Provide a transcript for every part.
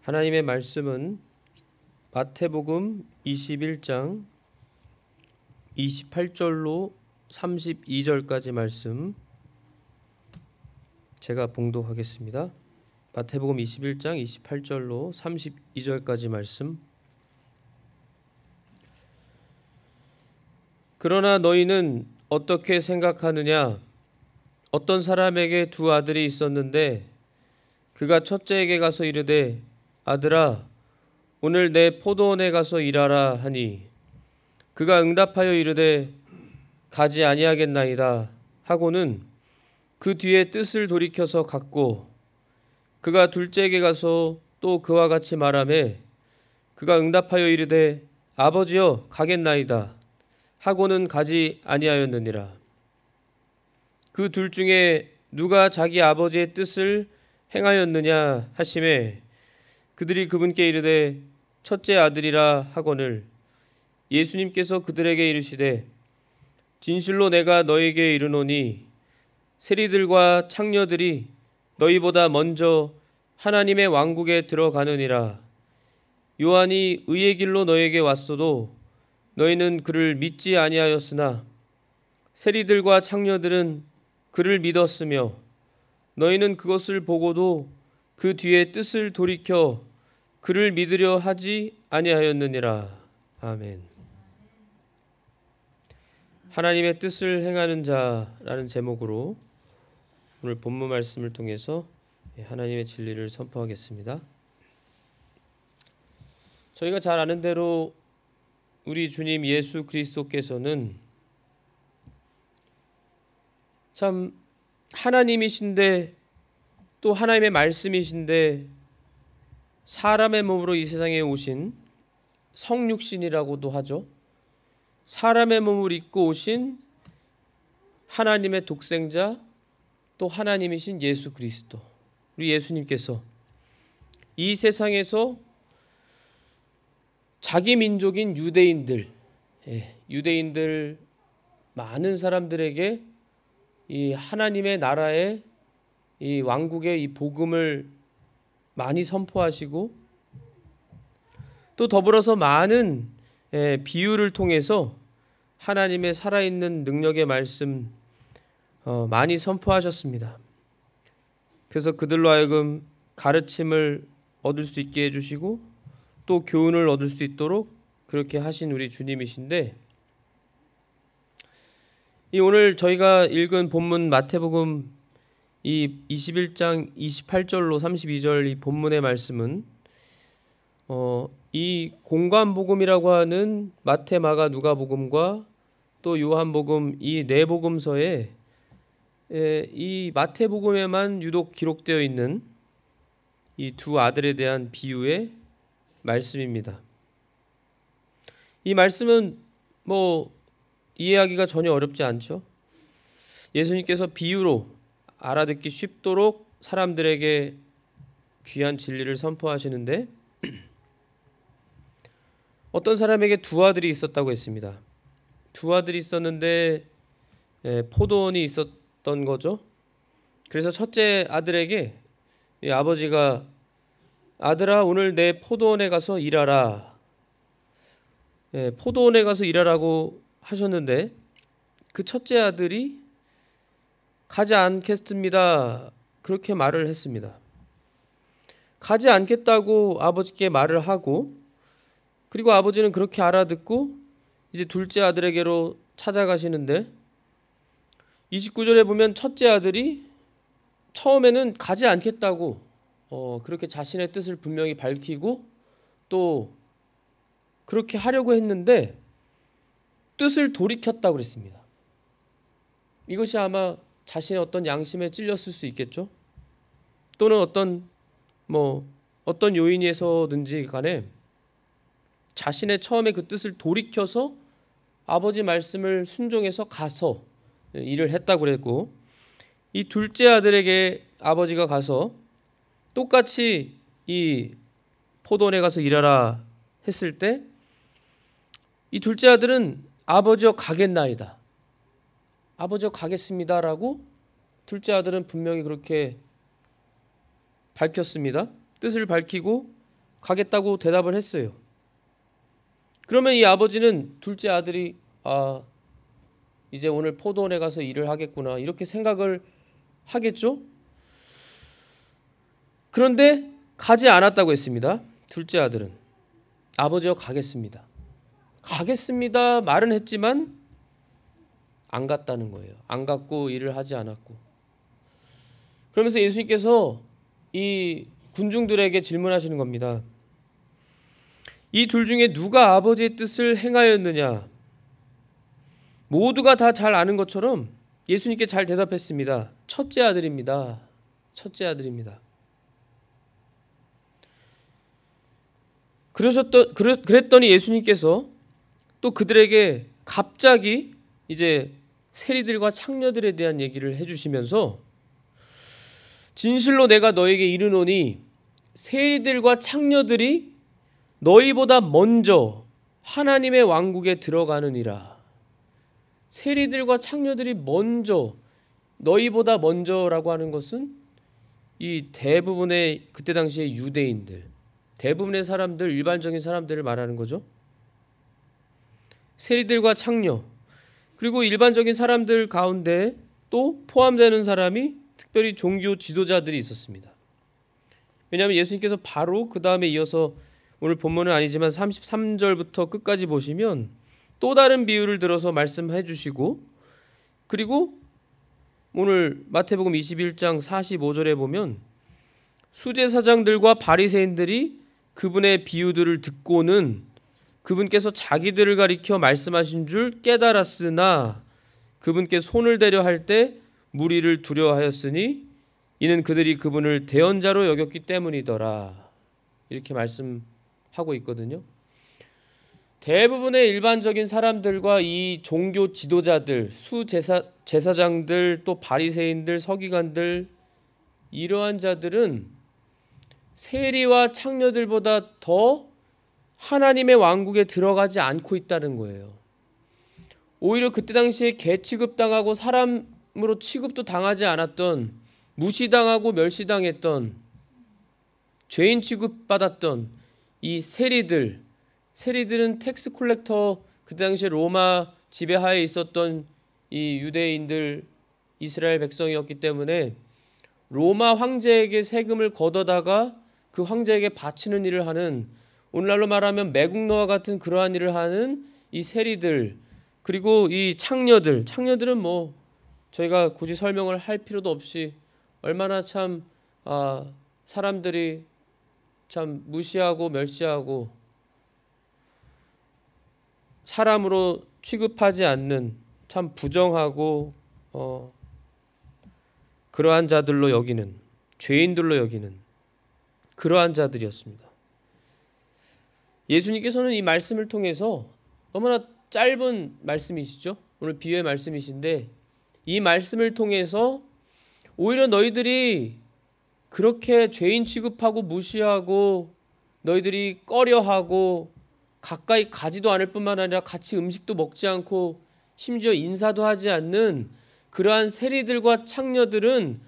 하나님의 말씀은 마태복음 21장 28절로 32절까지 말씀 제가 봉독하겠습니다. 마태복음 21장 28절로 32절까지 말씀. 그러나 너희는 어떻게 생각하느냐? 어떤 사람에게 두 아들이 있었는데 그가 첫째에게 가서 이르되 아들아 오늘 내 포도원에 가서 일하라 하니 그가 응답하여 이르되 가지 아니하겠나이다 하고는 그 뒤에 뜻을 돌이켜서 갔고 그가 둘째에게 가서 또 그와 같이 말하매 그가 응답하여 이르되 아버지여 가겠나이다 하고는 가지 아니하였느니라. 그 둘 중에 누가 자기 아버지의 뜻을 행하였느냐 하시매 그들이 그분께 이르되 첫째 아들이라 하거늘 예수님께서 그들에게 이르시되 진실로 내가 너희에게 이르노니 세리들과 창녀들이 너희보다 먼저 하나님의 왕국에 들어가느니라. 요한이 의의 길로 너희에게 왔어도 너희는 그를 믿지 아니하였으나 세리들과 창녀들은 그를 믿었으며 너희는 그것을 보고도 그 뒤에 뜻을 돌이켜 그를 믿으려 하지 아니하였느니라. 아멘. 하나님의 뜻을 행하는 자라는 제목으로 오늘 본문 말씀을 통해서 하나님의 진리를 선포하겠습니다. 저희가 잘 아는 대로 우리 주님 예수 그리스도께서는 참 하나님이신데 또 하나님의 말씀이신데 사람의 몸으로 이 세상에 오신 성육신이라고도 하죠. 사람의 몸을 입고 오신 하나님의 독생자 또 하나님이신 예수 그리스도, 우리 예수님께서 이 세상에서 자기 민족인 유대인들 많은 사람들에게 이 하나님의 나라의 이 왕국의 이 복음을 많이 선포하시고 또 더불어서 많은 비유를 통해서 하나님의 살아있는 능력의 말씀 많이 선포하셨습니다. 그래서 그들로 하여금 가르침을 얻을 수 있게 해주시고 또 교훈을 얻을 수 있도록 그렇게 하신 우리 주님이신데 이 오늘 저희가 읽은 본문 마태복음 이 21장 28절로 32절 이 본문의 말씀은 이 공관복음이라고 하는 마태, 마가, 누가복음과 또 요한복음 이 네 복음서에 이 마태복음에만 유독 기록되어 있는 이 두 아들에 대한 비유의 말씀입니다. 이 말씀은 이해하기가 전혀 어렵지 않죠. 예수님께서 비유로 알아듣기 쉽도록 사람들에게 귀한 진리를 선포하시는데 어떤 사람에게 두 아들이 있었다고 했습니다. 두 아들이 있었는데 포도원이 있었던 거죠. 그래서 첫째 아들에게 아버지가 아들아 오늘 내 포도원에 가서 일하라. 포도원에 가서 일하라고 하셨는데 그 첫째 아들이 가지 않겠습니다. 그렇게 말을 했습니다. 가지 않겠다고 아버지께 말을 하고 그리고 아버지는 그렇게 알아듣고 이제 둘째 아들에게로 찾아가시는데 29절에 보면 첫째 아들이 처음에는 가지 않겠다고 그렇게 자신의 뜻을 분명히 밝히고 또 그렇게 하려고 했는데 뜻을 돌이켰다고 그랬습니다. 이것이 아마 자신의 어떤 양심에 찔렸을 수 있겠죠. 또는 어떤 요인에서든지 간에 자신의 처음에 그 뜻을 돌이켜서 아버지 말씀을 순종해서 가서 일을 했다고 그랬고 이 둘째 아들에게 아버지가 가서 똑같이 이 포도원에 가서 일하라 했을 때 이 둘째 아들은 아버지여 가겠나이다. 아버지여 가겠습니다라고 둘째 아들은 분명히 그렇게 밝혔습니다. 뜻을 밝히고 가겠다고 대답을 했어요. 그러면 이 아버지는 둘째 아들이 이제 오늘 포도원에 가서 일을 하겠구나 이렇게 생각을 하겠죠? 그런데 가지 않았다고 했습니다. 둘째 아들은 아버지와 가겠습니다. 가겠습니다 말은 했지만 안 갔다는 거예요. 안 갔고 일을 하지 않았고. 그러면서 예수님께서 이 군중들에게 질문하시는 겁니다. 이 둘 중에 누가 아버지의 뜻을 행하였느냐? 모두가 다 잘 아는 것처럼 예수님께 잘 대답했습니다. 첫째 아들입니다. 첫째 아들입니다. 그랬더니 예수님께서 또 그들에게 갑자기 이제 세리들과 창녀들에 대한 얘기를 해주시면서 진실로 내가 너에게 이르노니 세리들과 창녀들이 너희보다 먼저 하나님의 왕국에 들어가느니라. 세리들과 창녀들이 먼저, 너희보다 먼저라고 하는 것은 이 대부분의 그때 당시의 유대인들, 대부분의 사람들, 일반적인 사람들을 말하는 거죠. 세리들과 창녀, 그리고 일반적인 사람들 가운데 또 포함되는 사람이 특별히 종교 지도자들이 있었습니다. 왜냐하면 예수님께서 바로 그 다음에 이어서 오늘 본문은 아니지만 33절부터 끝까지 보시면 또 다른 비유를 들어서 말씀해 주시고, 그리고 오늘 마태복음 21장 45절에 보면 수제사장들과 바리새인들이 그분의 비유들을 듣고는 그분께서 자기들을 가리켜 말씀하신 줄 깨달았으나 그분께 손을 대려 할 때 무리를 두려워하였으니 이는 그들이 그분을 대언자로 여겼기 때문이더라. 이렇게 말씀하고 있거든요. 대부분의 일반적인 사람들과 이 종교 지도자들, 제사장들, 또 바리새인들, 서기관들, 이러한 자들은 세리와 창녀들보다 더 하나님의 왕국에 들어가지 않고 있다는 거예요. 오히려 그때 당시에 개 취급당하고 사람으로 취급도 당하지 않았던, 무시당하고 멸시당했던, 죄인 취급받았던 이 세리들은 텍스 콜렉터, 그때 당시에 로마 지배하에 있었던 이 유대인들, 이스라엘 백성이었기 때문에 로마 황제에게 세금을 걷어다가 그 황제에게 바치는 일을 하는, 오늘날로 말하면 매국노와 같은 그러한 일을 하는 이 세리들, 그리고 이 창녀들은 뭐 저희가 굳이 설명을 할 필요도 없이 얼마나 참 사람들이 참 무시하고 멸시하고 사람으로 취급하지 않는, 참 부정하고 그러한 자들로 여기는, 죄인들로 여기는 그러한 자들이었습니다. 예수님께서는 이 말씀을 통해서, 너무나 짧은 말씀이시죠. 오늘 비유의 말씀이신데 이 말씀을 통해서 오히려 너희들이 그렇게 죄인 취급하고 무시하고 너희들이 꺼려하고 가까이 가지도 않을 뿐만 아니라 같이 음식도 먹지 않고 심지어 인사도 하지 않는 그러한 세리들과 창녀들은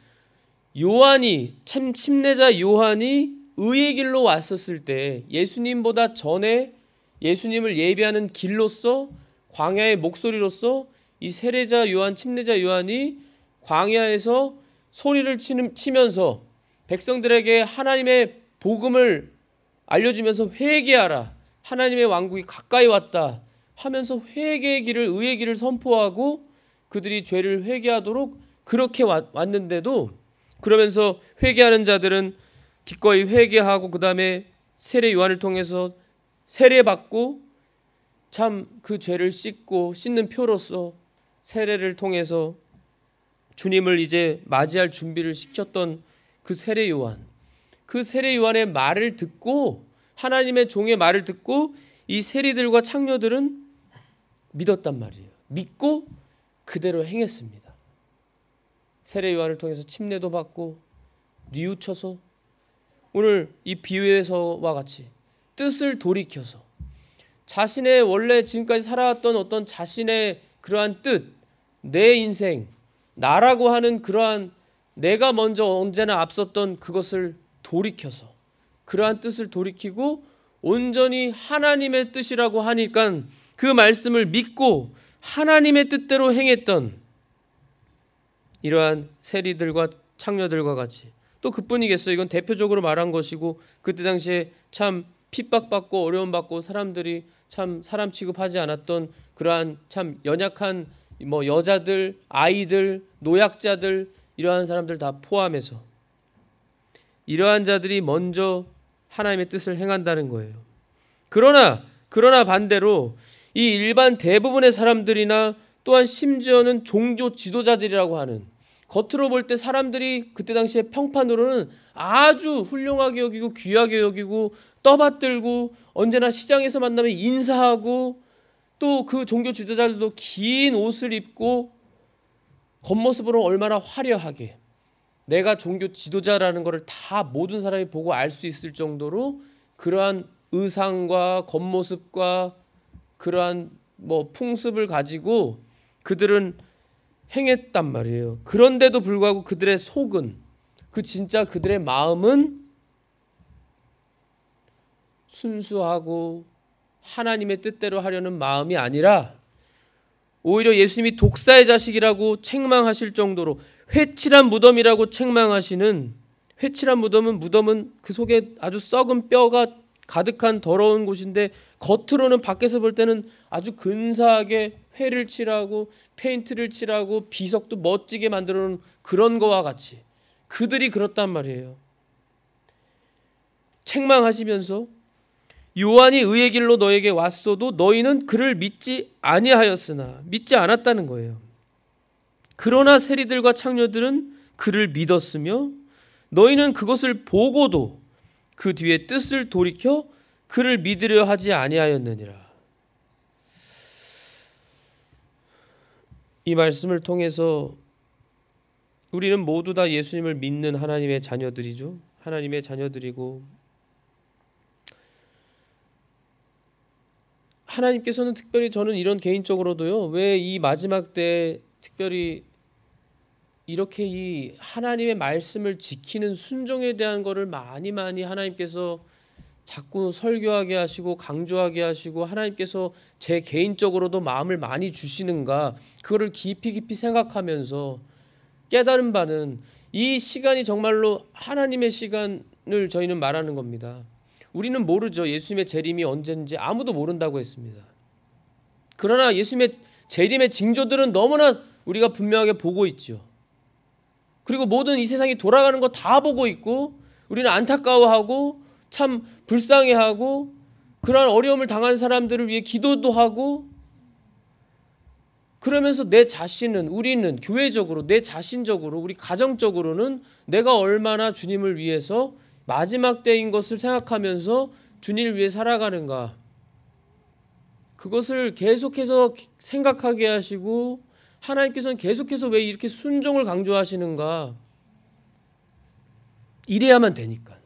침례자 요한이 의의 길로 왔었을 때, 예수님보다 전에 예수님을 예비하는 길로서, 광야의 목소리로서 이 침례자 요한이 광야에서 소리를 치면서 백성들에게 하나님의 복음을 알려주면서 회개하라, 하나님의 왕국이 가까이 왔다 하면서 회개의 길을, 의의 길을 선포하고 그들이 죄를 회개하도록 그렇게 왔는데도, 그러면서 회개하는 자들은 기꺼이 회개하고 그 다음에 세례 요한을 통해서 세례받고 참 그 죄를 씻는 표로서 세례를 통해서 주님을 이제 맞이할 준비를 시켰던 그 세례 요한의 말을 듣고, 하나님의 종의 말을 듣고 이 세리들과 창녀들은 믿었단 말이에요. 믿고 그대로 행했습니다. 세례 요한을 통해서 침례도 받고 뉘우쳐서 오늘 이 비유에서와 같이 뜻을 돌이켜서 자신의 원래 지금까지 살아왔던 어떤 자신의 그러한 뜻, 내 인생, 나라고 하는 그러한 내가 먼저 언제나 앞섰던 그것을 돌이켜서 그러한 뜻을 돌이키고 온전히 하나님의 뜻이라고 하니까 그 말씀을 믿고 하나님의 뜻대로 행했던 이러한 세리들과 창녀들과 같이, 또 그뿐이겠어요. 이건 대표적으로 말한 것이고 그때 당시에 참 핍박받고 어려움받고 사람들이 참 사람 취급하지 않았던 그러한 참 연약한 여자들, 아이들, 노약자들, 이러한 사람들 다 포함해서 이러한 자들이 먼저 하나님의 뜻을 행한다는 거예요. 그러나 반대로 이 일반 대부분의 사람들이나 또한 심지어는 종교 지도자들이라고 하는, 겉으로 볼 때 사람들이 그때 당시에 평판으로는 아주 훌륭하게 여기고 귀하게 여기고 떠받들고 언제나 시장에서 만나면 인사하고, 또 그 종교 지도자들도 긴 옷을 입고 겉모습으로 얼마나 화려하게 내가 종교 지도자라는 것을 다 모든 사람이 보고 알 수 있을 정도로 그러한 의상과 겉모습과 그러한 풍습을 가지고 그들은 행했단 말이에요. 그런데도 불구하고 그들의 속은, 진짜 그들의 마음은 순수하고 하나님의 뜻대로 하려는 마음이 아니라 오히려 예수님이 독사의 자식이라고 책망하실 정도로 회칠한 무덤이라고 책망하시는, 회칠한 무덤은 그 속에 아주 썩은 뼈가 가득한 더러운 곳인데 겉으로는 밖에서 볼 때는 아주 근사하게 회를 칠하고 페인트를 칠하고 비석도 멋지게 만들어 놓은 그런 거와 같이 그들이 그렇단 말이에요. 책망하시면서 요한이 의의 길로 너에게 왔어도 너희는 그를 믿지 아니하였으나, 믿지 않았다는 거예요. 그러나 세리들과 창녀들은 그를 믿었으며 너희는 그것을 보고도 그 뒤에 뜻을 돌이켜 그를 믿으려 하지 아니하였느니라. 이 말씀을 통해서 우리는 모두 다 예수님을 믿는 하나님의 자녀들이죠. 하나님의 자녀들이고, 하나님께서는 특별히, 저는 이런 개인적으로도요, 왜 이 마지막 때 특별히 이렇게 이 하나님의 말씀을 지키는 순종에 대한 거를 많이 하나님께서 자꾸 설교하게 하시고 강조하게 하시고 하나님께서 제 개인적으로도 마음을 많이 주시는가, 그거를 깊이 생각하면서 깨달은 바는 이 시간이 정말로 하나님의 시간을 저희는 말하는 겁니다. 우리는 모르죠. 예수님의 재림이 언제인지 아무도 모른다고 했습니다. 그러나 예수님의 재림의 징조들은 너무나 우리가 분명하게 보고 있죠. 그리고 모든 이 세상이 돌아가는 거 다 보고 있고 우리는 안타까워하고 참 불쌍해하고 그러한 어려움을 당한 사람들을 위해 기도도 하고, 그러면서 내 자신은, 우리는 교회적으로, 내 자신적으로, 우리 가정적으로는 내가 얼마나 주님을 위해서 마지막 때인 것을 생각하면서 주님을 위해 살아가는가, 그것을 계속해서 생각하게 하시고 하나님께서는 계속해서 왜 이렇게 순종을 강조하시는가, 이래야만 되니까.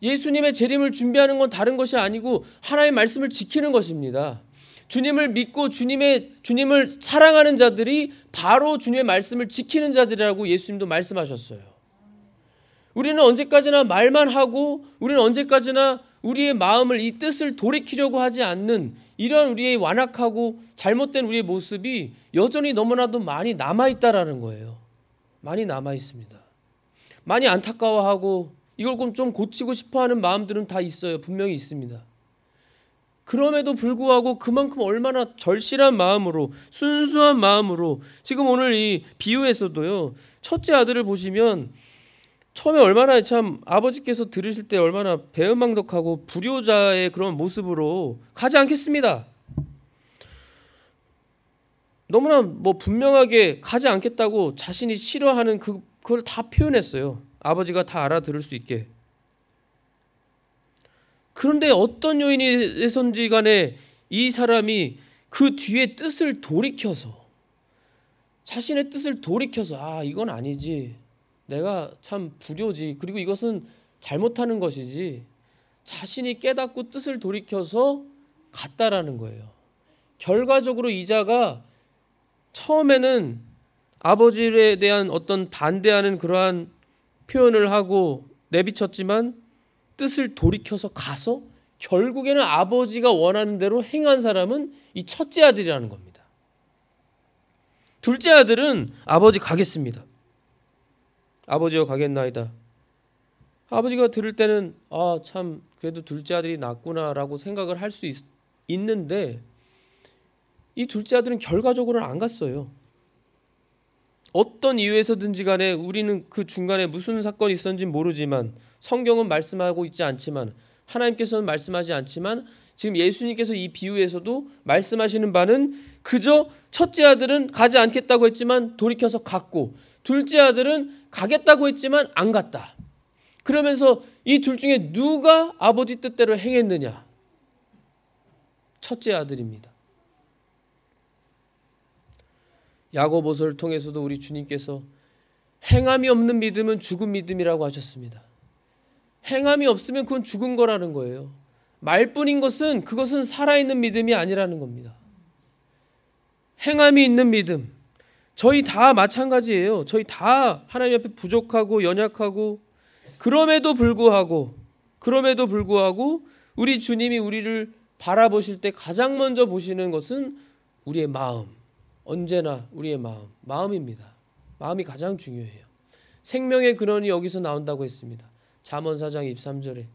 예수님의 재림을 준비하는 건 다른 것이 아니고 하나님의 말씀을 지키는 것입니다. 주님을 믿고 주님을 사랑하는 자들이 바로 주님의 말씀을 지키는 자들이라고 예수님도 말씀하셨어요. 우리는 언제까지나 말만 하고 우리는 언제까지나 우리의 마음을, 이 뜻을 돌이키려고 하지 않는 이런 우리의 완악하고 잘못된 우리의 모습이 여전히 너무나도 많이 남아있다라는 거예요. 많이 남아있습니다. 많이 안타까워하고 이걸 좀 고치고 싶어하는 마음들은 다 있어요. 분명히 있습니다. 그럼에도 불구하고 그만큼 얼마나 절실한 마음으로, 순수한 마음으로, 지금 오늘 이 비유에서도요, 첫째 아들을 보시면 처음에 얼마나 참 아버지께서 들으실 때 얼마나 배은망덕하고 불효자의 그런 모습으로 가지 않겠습니다. 너무나 분명하게 가지 않겠다고 자신이 싫어하는 그걸 다 표현했어요. 아버지가 다 알아들을 수 있게. 그런데 어떤 요인에선지 간에 이 사람이 그 뒤에 뜻을 돌이켜서, 자신의 뜻을 돌이켜서, 이건 아니지, 내가 참 불효지, 그리고 이것은 잘못하는 것이지, 자신이 깨닫고 뜻을 돌이켜서 갔다라는 거예요. 결과적으로 이 자가 처음에는 아버지에 대한 어떤 반대하는 그러한 표현을 하고 내비쳤지만 뜻을 돌이켜서 가서 결국에는 아버지가 원하는 대로 행한 사람은 이 첫째 아들이라는 겁니다. 둘째 아들은 아버지 가겠습니다. 아버지여 가겠나이다. 아버지가 들을 때는 참 그래도 둘째 아들이 낫구나라고 생각을 할 수 있는데 이 둘째 아들은 결과적으로는 안 갔어요. 어떤 이유에서든지 간에 우리는 그 중간에 무슨 사건이 있었는지는 모르지만 성경은 말씀하고 있지 않지만 하나님께서는 말씀하지 않지만 지금 예수님께서 이 비유에서도 말씀하시는 바는 그저 첫째 아들은 가지 않겠다고 했지만 돌이켜서 갔고 둘째 아들은 가겠다고 했지만 안 갔다. 그러면서 이 둘 중에 누가 아버지 뜻대로 행했느냐? 첫째 아들입니다. 야고보서를 통해서도 우리 주님께서 행함이 없는 믿음은 죽은 믿음이라고 하셨습니다. 행함이 없으면 그건 죽은 거라는 거예요. 말뿐인 것은 그것은 살아있는 믿음이 아니라는 겁니다. 행함이 있는 믿음. 저희 다 마찬가지예요. 저희 다 하나님 앞에 부족하고 연약하고 그럼에도 불구하고 우리 주님이 우리를 바라보실 때 가장 먼저 보시는 것은 우리의 마음. 언제나 우리의 마음입니다. 마음이 가장 중요해요. 생명의 근원이 여기서 나온다고 했습니다. 잠언 4장 23절에.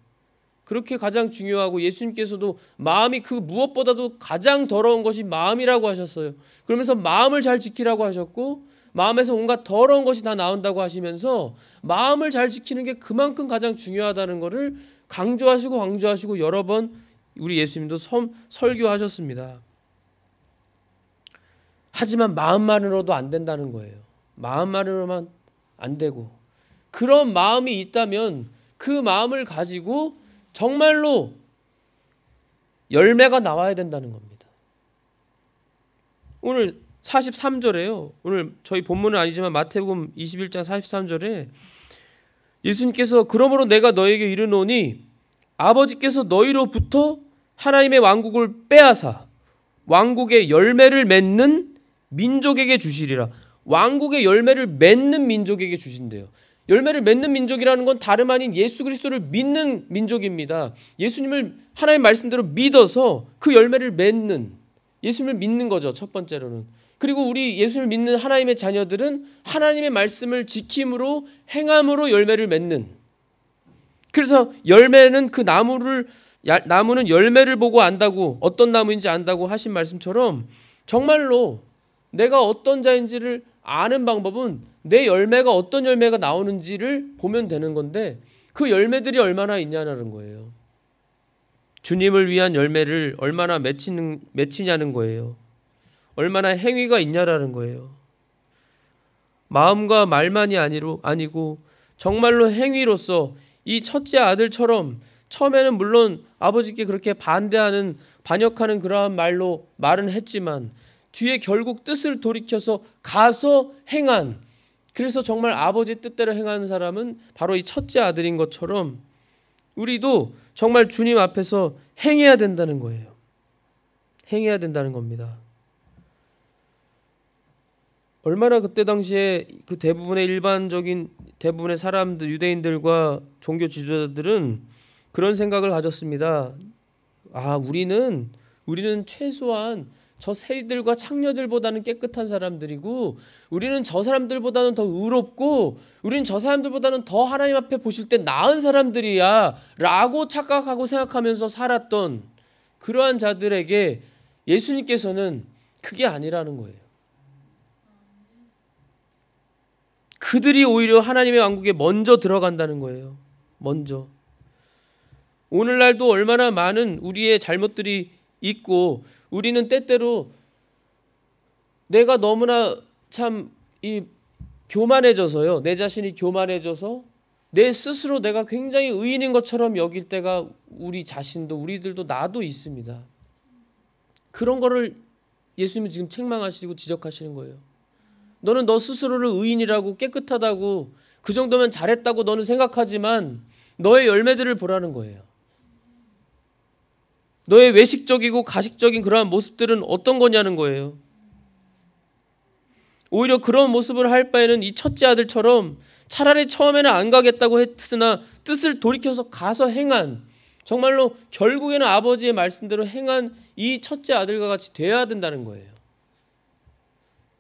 그렇게 가장 중요하고 예수님께서도 마음이 그 무엇보다도 가장 더러운 것이 마음이라고 하셨어요. 그러면서 마음을 잘 지키라고 하셨고 마음에서 온갖 더러운 것이 다 나온다고 하시면서 마음을 잘 지키는 게 그만큼 가장 중요하다는 것을 강조하시고 여러 번 우리 예수님도 설교하셨습니다. 하지만 마음만으로도 안 된다는 거예요. 마음만으로만 안 되고 그런 마음이 있다면 그 마음을 가지고 정말로 열매가 나와야 된다는 겁니다. 오늘 43절에요. 오늘 저희 본문은 아니지만 마태복음 21장 43절에 예수님께서 그러므로 내가 너에게 이르노니 아버지께서 너희로부터 하나님의 왕국을 빼앗아 왕국의 열매를 맺는 민족에게 주시리라. 왕국의 열매를 맺는 민족에게 주신대요. 열매를 맺는 민족이라는 건 다름 아닌 예수 그리스도를 믿는 민족입니다. 예수님을 하나님 말씀대로 믿어서 그 열매를 맺는, 예수님을 믿는 거죠. 첫 번째로는. 그리고 우리 예수를 믿는 하나님의 자녀들은 하나님의 말씀을 지킴으로 행함으로 열매를 맺는. 그래서 열매는 그 나무는 열매를 보고 안다고, 어떤 나무인지 안다고 하신 말씀처럼 정말로 내가 어떤 자인지를 아는 방법은 내 열매가 어떤 열매가 나오는지를 보면 되는 건데 그 열매들이 얼마나 있냐는 거예요. 주님을 위한 열매를 얼마나 맺히냐는 거예요. 얼마나 행위가 있냐라는 거예요. 마음과 말만이 아니고 정말로 행위로서 이 첫째 아들처럼 처음에는 물론 아버지께 그렇게 반역하는 그러한 말은 했지만 뒤에 결국 뜻을 돌이켜서 가서 행한, 그래서 정말 아버지 뜻대로 행하는 사람은 바로 이 첫째 아들인 것처럼 우리도 정말 주님 앞에서 행해야 된다는 거예요. 행해야 된다는 겁니다. 얼마나 그때 당시에 그 대부분의 사람들, 유대인들과 종교 지도자들은 그런 생각을 가졌습니다. 우리는 최소한 저 세리들과 창녀들보다는 깨끗한 사람들이고 우리는 저 사람들보다는 더 의롭고 우리는 저 사람들보다는 더 하나님 앞에 보실 때 나은 사람들이야 라고 착각하고 생각하면서 살았던 그러한 자들에게 예수님께서는 그게 아니라는 거예요. 그들이 오히려 하나님의 왕국에 먼저 들어간다는 거예요. 먼저. 오늘날도 얼마나 많은 우리의 잘못들이 있고 우리는 때때로 내가 너무나 참 교만해져서요. 내 자신이 교만해져서 내 스스로 내가 굉장히 의인인 것처럼 여길 때가 우리 자신도 우리들도 나도 있습니다. 그런 거를 예수님은 지금 책망하시고 지적하시는 거예요. 너는 너 스스로를 의인이라고 깨끗하다고 그 정도면 잘했다고 너는 생각하지만 너의 열매들을 보라는 거예요. 너의 외식적이고 가식적인 그러한 모습들은 어떤 거냐는 거예요. 오히려 그런 모습을 할 바에는 이 첫째 아들처럼 차라리 처음에는 안 가겠다고 했으나 뜻을 돌이켜서 가서 행한, 정말로 결국에는 아버지의 말씀대로 행한 이 첫째 아들과 같이 되어야 된다는 거예요.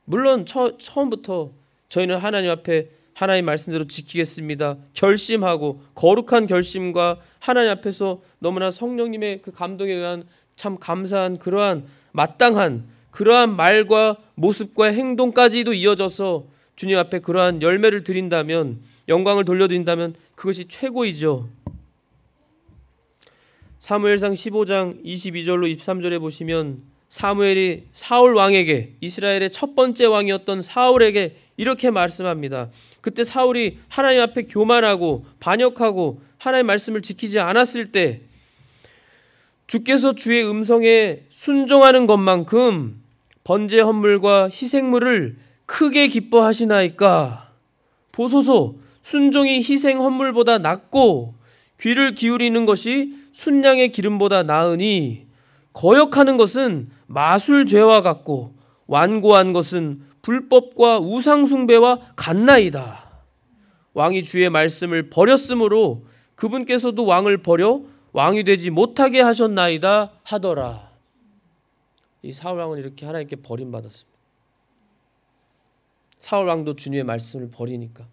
물론 처음부터 저희는 하나님 앞에 하나님 말씀대로 지키겠습니다 결심하고 거룩한 결심과 하나님 앞에서 너무나 성령님의 그 감동에 의한 참 감사한 그러한 마땅한 그러한 말과 모습과 행동까지도 이어져서 주님 앞에 그러한 열매를 드린다면, 영광을 돌려드린다면 그것이 최고이죠. 사무엘상 15장 22절로 23절에 보시면 사무엘이 사울 왕에게, 이스라엘의 첫 번째 왕이었던 사울에게 이렇게 말씀합니다. 그때 사울이 하나님 앞에 교만하고 반역하고 하나님의 말씀을 지키지 않았을 때 주께서 주의 음성에 순종하는 것만큼 번제 헌물과 희생물을 크게 기뻐하시나이까. 보소서, 순종이 희생 헌물보다 낫고 귀를 기울이는 것이 순양의 기름보다 나으니 거역하는 것은 마술죄와 같고 완고한 것은 불법과 우상숭배와 같나이다. 왕이 주의 말씀을 버렸으므로 그분께서도 왕을 버려 왕이 되지 못하게 하셨나이다 하더라. 이 사울 왕은 이렇게 하나님께 버림받았습니다. 사울 왕도 주님의 말씀을 버리니까.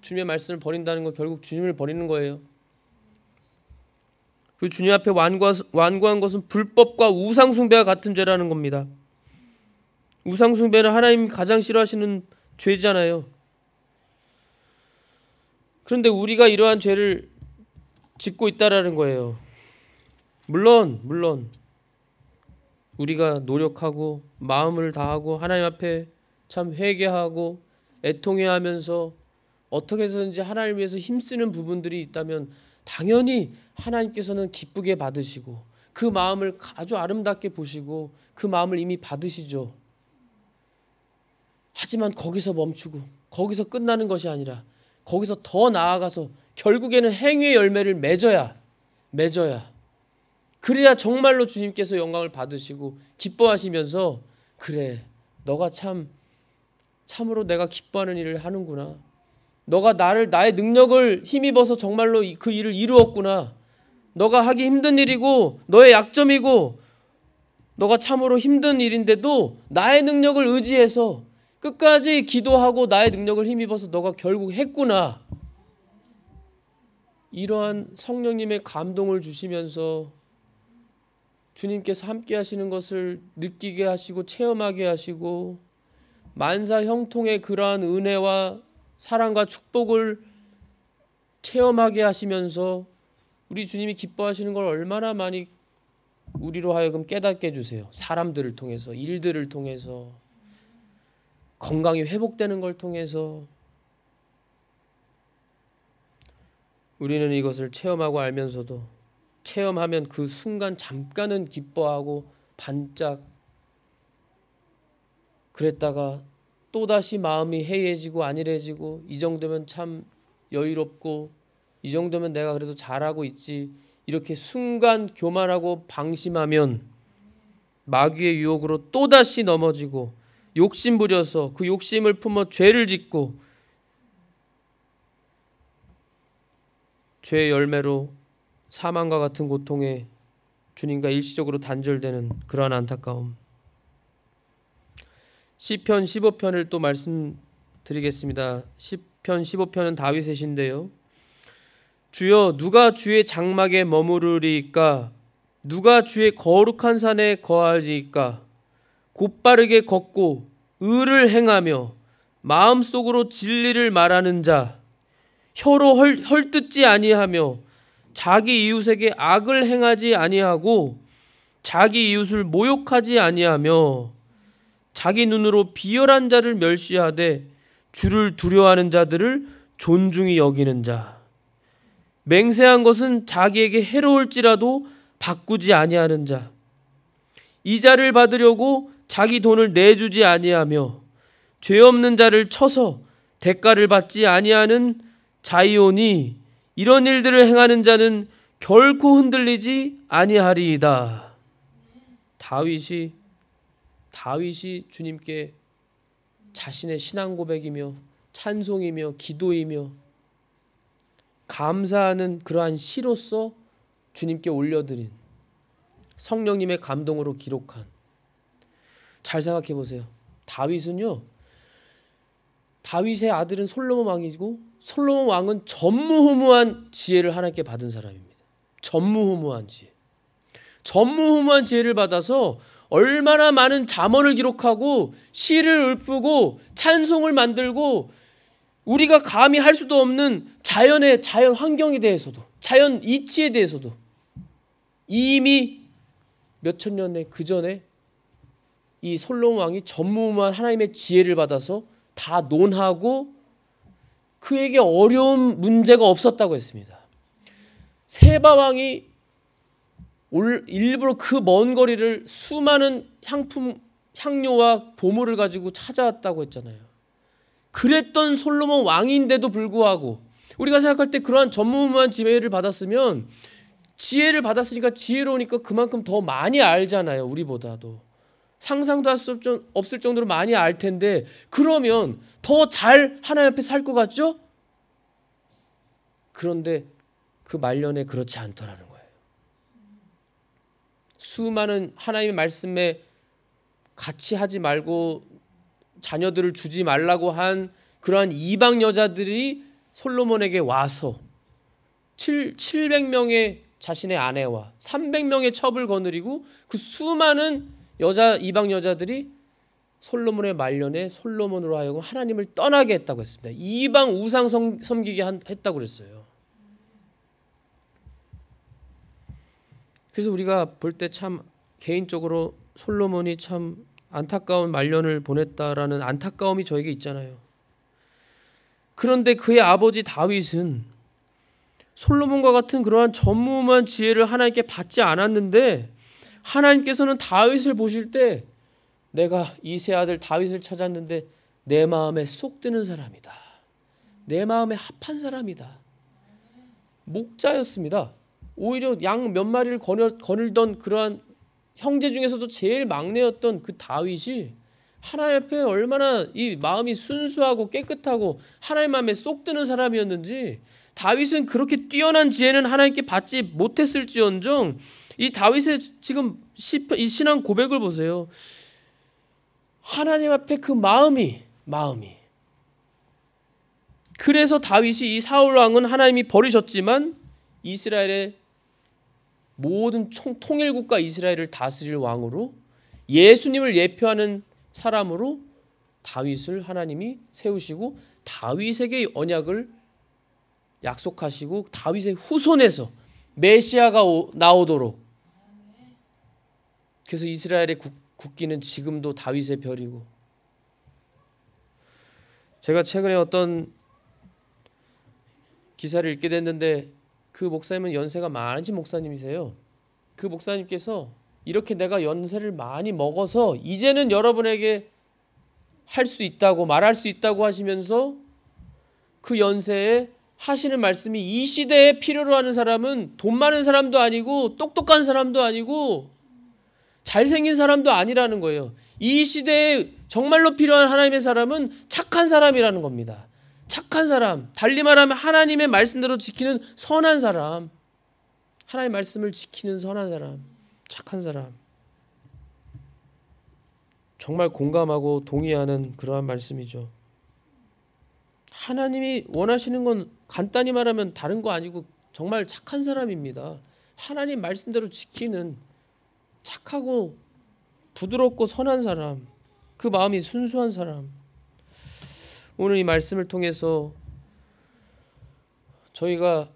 주님의 말씀을 버린다는 건 결국 주님을 버리는 거예요. 그 주님 앞에 완고한 것은 불법과 우상숭배와 같은 죄라는 겁니다. 우상숭배는 하나님이 가장 싫어하시는 죄잖아요. 그런데 우리가 이러한 죄를 짓고 있다라는 거예요. 물론 우리가 노력하고 마음을 다하고 하나님 앞에 참 회개하고 애통해하면서 어떻게 해서든지 하나님을 위해서 힘쓰는 부분들이 있다면 당연히 하나님께서는 기쁘게 받으시고 그 마음을 아주 아름답게 보시고 그 마음을 이미 받으시죠. 하지만 거기서 멈추고 거기서 끝나는 것이 아니라 거기서 더 나아가서 결국에는 행위의 열매를 맺어야 그래야 정말로 주님께서 영광을 받으시고 기뻐하시면서 그래, 너가 참으로 내가 기뻐하는 일을 하는구나. 너가 나의 능력을 힘입어서 정말로 그 일을 이루었구나. 너가 하기 힘든 일이고 너의 약점이고 너가 참으로 힘든 일인데도 나의 능력을 의지해서 끝까지 기도하고 나의 능력을 힘입어서 너가 결국 했구나. 이러한 성령님의 감동을 주시면서 주님께서 함께 하시는 것을 느끼게 하시고 체험하게 하시고 만사 형통의 그러한 은혜와 사랑과 축복을 체험하게 하시면서 우리 주님이 기뻐하시는 걸 얼마나 많이 우리로 하여금 깨닫게 해주세요. 사람들을 통해서, 일들을 통해서, 건강이 회복되는 걸 통해서 우리는 이것을 체험하고 알면서도 체험하면 그 순간 잠깐은 기뻐하고 반짝 그랬다가 또다시 마음이 해이해지고 안일해지고 이 정도면 참 여유롭고 이 정도면 내가 그래도 잘하고 있지 이렇게 순간 교만하고 방심하면 마귀의 유혹으로 또다시 넘어지고 욕심 부려서 그 욕심을 품어 죄를 짓고 죄의 열매로 사망과 같은 고통에 주님과 일시적으로 단절되는 그러한 안타까움. 시편 15편을 또 말씀드리겠습니다. 시편 15편은 다윗의 시인데요. 주여, 누가 주의 장막에 머무르리이까? 누가 주의 거룩한 산에 거하리이까? 곧바르게 걷고 의를 행하며 마음속으로 진리를 말하는 자, 혀로 헐뜯지 아니하며 자기 이웃에게 악을 행하지 아니하고 자기 이웃을 모욕하지 아니하며 자기 눈으로 비열한 자를 멸시하되 주를 두려워하는 자들을 존중히 여기는 자, 맹세한 것은 자기에게 해로울지라도 바꾸지 아니하는 자, 이자를 받으려고 자기 돈을 내주지 아니하며 죄 없는 자를 쳐서 대가를 받지 아니하는 자이오니 이런 일들을 행하는 자는 결코 흔들리지 아니하리이다. 다윗이 주님께 자신의 신앙 고백이며 찬송이며 기도이며 감사하는 그러한 시로서 주님께 올려드린 성령님의 감동으로 기록한, 잘 생각해 보세요. 다윗은요, 다윗의 아들은 솔로몬 왕이고 솔로몬 왕은 전무후무한 지혜를 하나님께 받은 사람입니다. 전무후무한 지혜. 전무후무한 지혜를 받아서 얼마나 많은 잠언을 기록하고 시를 읊고 찬송을 만들고 우리가 감히 할 수도 없는 자연 환경에 대해서도, 자연 이치에 대해서도 이미 몇천 년에 그 전에 이 솔로몬 왕이 전무후무한 하나님의 지혜를 받아서 다 논하고 그에게 어려운 문제가 없었다고 했습니다. 세바 왕이 일부러 그 먼 거리를 수많은 향료와 보물을 가지고 찾아왔다고 했잖아요. 그랬던 솔로몬 왕인데도 불구하고 우리가 생각할 때 그러한 전무후무한 지혜를 받았으면, 지혜를 받았으니까 지혜로우니까 그만큼 더 많이 알잖아요. 우리보다도 상상도 할 수 없을 정도로 많이 알 텐데, 그러면 더 잘 하나님 앞에 살 것 같죠? 그런데 그 말년에 그렇지 않더라는 거예요. 수많은 하나님의 말씀에 같이 하지 말고 자녀들을 주지 말라고 한 그러한 이방 여자들이 솔로몬에게 와서 700명의 자신의 아내와 300명의 첩을 거느리고 그 수많은 이방 여자들이 솔로몬의 말년에 솔로몬으로 하여금 하나님을 떠나게 했다고 했습니다. 이방 우상 섬기게 했다고 그랬어요. 그래서 우리가 볼 때 참 개인적으로 솔로몬이 참 안타까운 말년을 보냈다라는 안타까움이 저에게 있잖아요. 그런데 그의 아버지 다윗은 솔로몬과 같은 그러한 전무후무한 지혜를 하나님께 받지 않았는데, 하나님께서는 다윗을 보실 때 내가 이세 아들 다윗을 찾았는데 내 마음에 쏙 드는 사람이다, 내 마음에 합한 사람이다. 목자였습니다. 오히려 양 몇 마리를 거닐던 그러한 형제 중에서도 제일 막내였던 그 다윗이 하나님 앞에 얼마나 이 마음이 순수하고 깨끗하고 하나님 마음에 쏙 드는 사람이었는지, 다윗은 그렇게 뛰어난 지혜는 하나님께 받지 못했을지언정 이 다윗의 지금 이 신앙 고백을 보세요. 하나님 앞에 그 마음이 그래서 다윗이 이 사울 왕은 하나님이 버리셨지만 이스라엘의 모든 통일국가 이스라엘을 다스릴 왕으로, 예수님을 예표하는 사람으로 다윗을 하나님이 세우시고 다윗에게 언약을 약속하시고 다윗의 후손에서 메시아가 나오도록, 그래서 이스라엘의 국기는 지금도 다윗의 별이고. 제가 최근에 어떤 기사를 읽게 됐는데 그 목사님은 연세가 많으신 목사님이세요. 그 목사님께서 이렇게 내가 연세를 많이 먹어서 이제는 여러분에게 할 수 있다고 말할 수 있다고 하시면서 그 연세에 하시는 말씀이, 이 시대에 필요로 하는 사람은 돈 많은 사람도 아니고 똑똑한 사람도 아니고 잘생긴 사람도 아니라는 거예요. 이 시대에 정말로 필요한 하나님의 사람은 착한 사람이라는 겁니다. 착한 사람, 달리 말하면 하나님의 말씀대로 지키는 선한 사람, 하나님의 말씀을 지키는 선한 사람, 착한 사람. 정말 공감하고 동의하는 그러한 말씀이죠. 하나님이 원하시는 건 간단히 말하면 다른 거 아니고 정말 착한 사람입니다. 하나님 말씀대로 지키는 착하고 부드럽고 선한 사람, 그 마음이 순수한 사람. 오늘 이 말씀을 통해서 저희가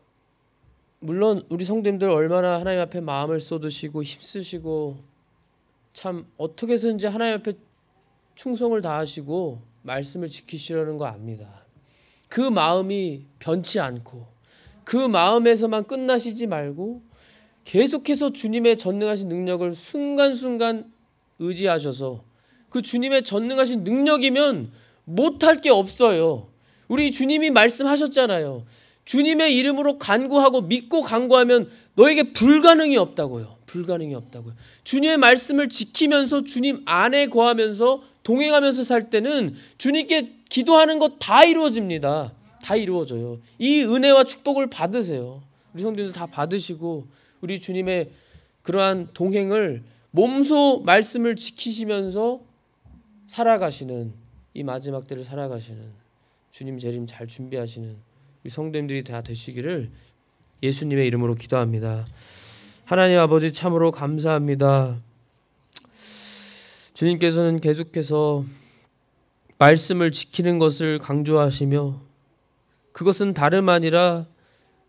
물론 우리 성도님들 얼마나 하나님 앞에 마음을 쏟으시고 힘쓰시고 참 어떻게 해서든지 하나님 앞에 충성을 다하시고 말씀을 지키시려는 거 압니다. 그 마음이 변치 않고 그 마음에서만 끝나시지 말고 계속해서 주님의 전능하신 능력을 순간순간 의지하셔서, 그 주님의 전능하신 능력이면 못할 게 없어요. 우리 주님이 말씀하셨잖아요. 주님의 이름으로 간구하고 믿고 간구하면 너에게 불가능이 없다고요. 불가능이 없다고요. 주님의 말씀을 지키면서 주님 안에 거하면서 동행하면서 살 때는 주님께 기도하는 것 다 이루어집니다. 다 이루어져요. 이 은혜와 축복을 받으세요. 우리 성도님들 다 받으시고 우리 주님의 그러한 동행을 몸소 말씀을 지키시면서 살아가시는, 이 마지막 때를 살아가시는, 주님 재림 잘 준비하시는 우리 성도님들이 다 되시기를 예수님의 이름으로 기도합니다. 하나님 아버지, 참으로 감사합니다. 주님께서는 계속해서 말씀을 지키는 것을 강조하시며, 그것은 다름 아니라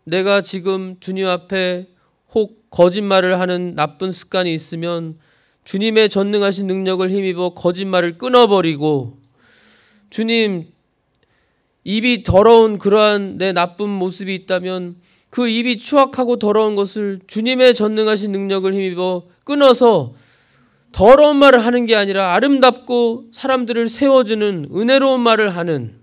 내가 지금 주님 앞에 혹 거짓말을 하는 나쁜 습관이 있으면 주님의 전능하신 능력을 힘입어 거짓말을 끊어버리고, 주님 입이 더러운 그러한 내 나쁜 모습이 있다면 그 입이 추악하고 더러운 것을 주님의 전능하신 능력을 힘입어 끊어서 더러운 말을 하는 게 아니라 아름답고 사람들을 세워주는 은혜로운 말을 하는,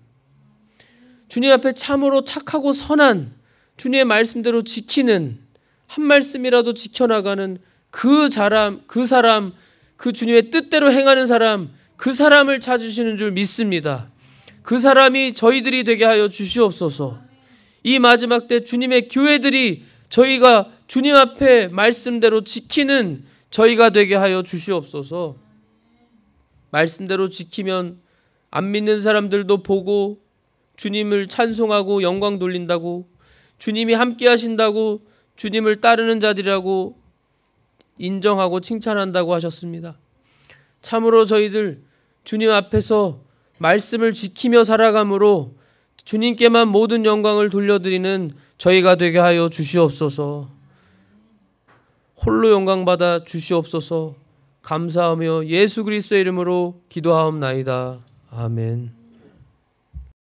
주님 앞에 참으로 착하고 선한 주님의 말씀대로 지키는, 한 말씀이라도 지켜나가는 그 사람, 그 주님의 뜻대로 행하는 사람, 그 사람을 찾으시는 줄 믿습니다. 그 사람이 저희들이 되게 하여 주시옵소서. 이 마지막 때 주님의 교회들이 저희가 주님 앞에 말씀대로 지키는 저희가 되게 하여 주시옵소서. 말씀대로 지키면 안 믿는 사람들도 보고 주님을 찬송하고 영광 돌린다고, 주님이 함께 하신다고, 주님을 따르는 자들이라고 인정하고 칭찬한다고 하셨습니다. 참으로 저희들 주님 앞에서 말씀을 지키며 살아감으로 주님께만 모든 영광을 돌려드리는 저희가 되게 하여 주시옵소서. 홀로 영광받아 주시옵소서. 감사하며 예수 그리스도의 이름으로 기도하옵나이다. 아멘.